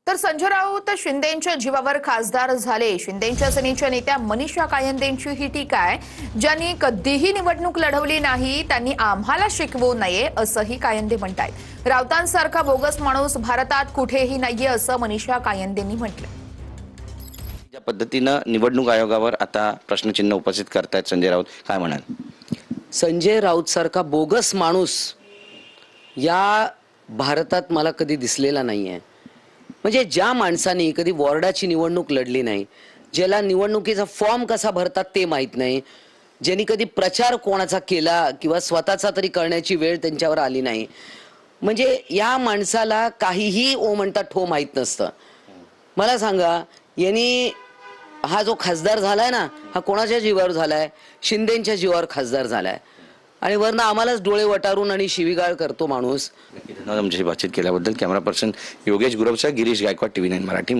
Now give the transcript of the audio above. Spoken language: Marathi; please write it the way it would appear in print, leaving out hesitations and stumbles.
तर संजय राऊत शिंदेंच्या जीवावर खासदार झाले. शिंदेंच्या सेनेच्या नेत्या मनीषा कायंदेंची ही टीका आहे. ज्यांनी कधीही निवडणूक लढवली नाही त्यांनी आम्हाला शिकवू नये असंही कायंदे म्हणतायत. राऊतांसारखा बोगस माणूस भारतात कुठेही नाहीये असं मनीषा कायंदेंनी म्हटलं. ज्या पद्धतीनं निवडणूक आयोगावर आता प्रश्नचिन्ह उपस्थित करतायत संजय राऊत, काय म्हणाल? संजय राऊत सारखा बोगस माणूस या भारतात मला कधी दिसलेला नाहीये. म्हणजे ज्या माणसाने कधी वॉर्डाची निवडणूक लढली नाही, ज्याला निवडणुकीचा फॉर्म कसा भरतात ते माहीत नाही, ज्यांनी कधी प्रचार कोणाचा केला किंवा स्वतःचा तरी करण्याची वेळ त्यांच्यावर आली नाही, म्हणजे या माणसाला काहीही ओ म्हणता ठो माहीत नसतं. मला सांगा, यांनी हा जो खासदार झालाय ना, हा कोणाच्या जीवावर झालाय? शिंदेच्या जीवावर खासदार झालाय. आणि वरनं आम्हालाच डोळे वटारून आणि शिवीगाळ करतो माणूस. धन्यवाद आमच्याशी बातचीत केल्याबद्दल. कॅमेरा पर्सन योगेश गुरवचा, गिरीश गायकवाड, TV9 मराठी.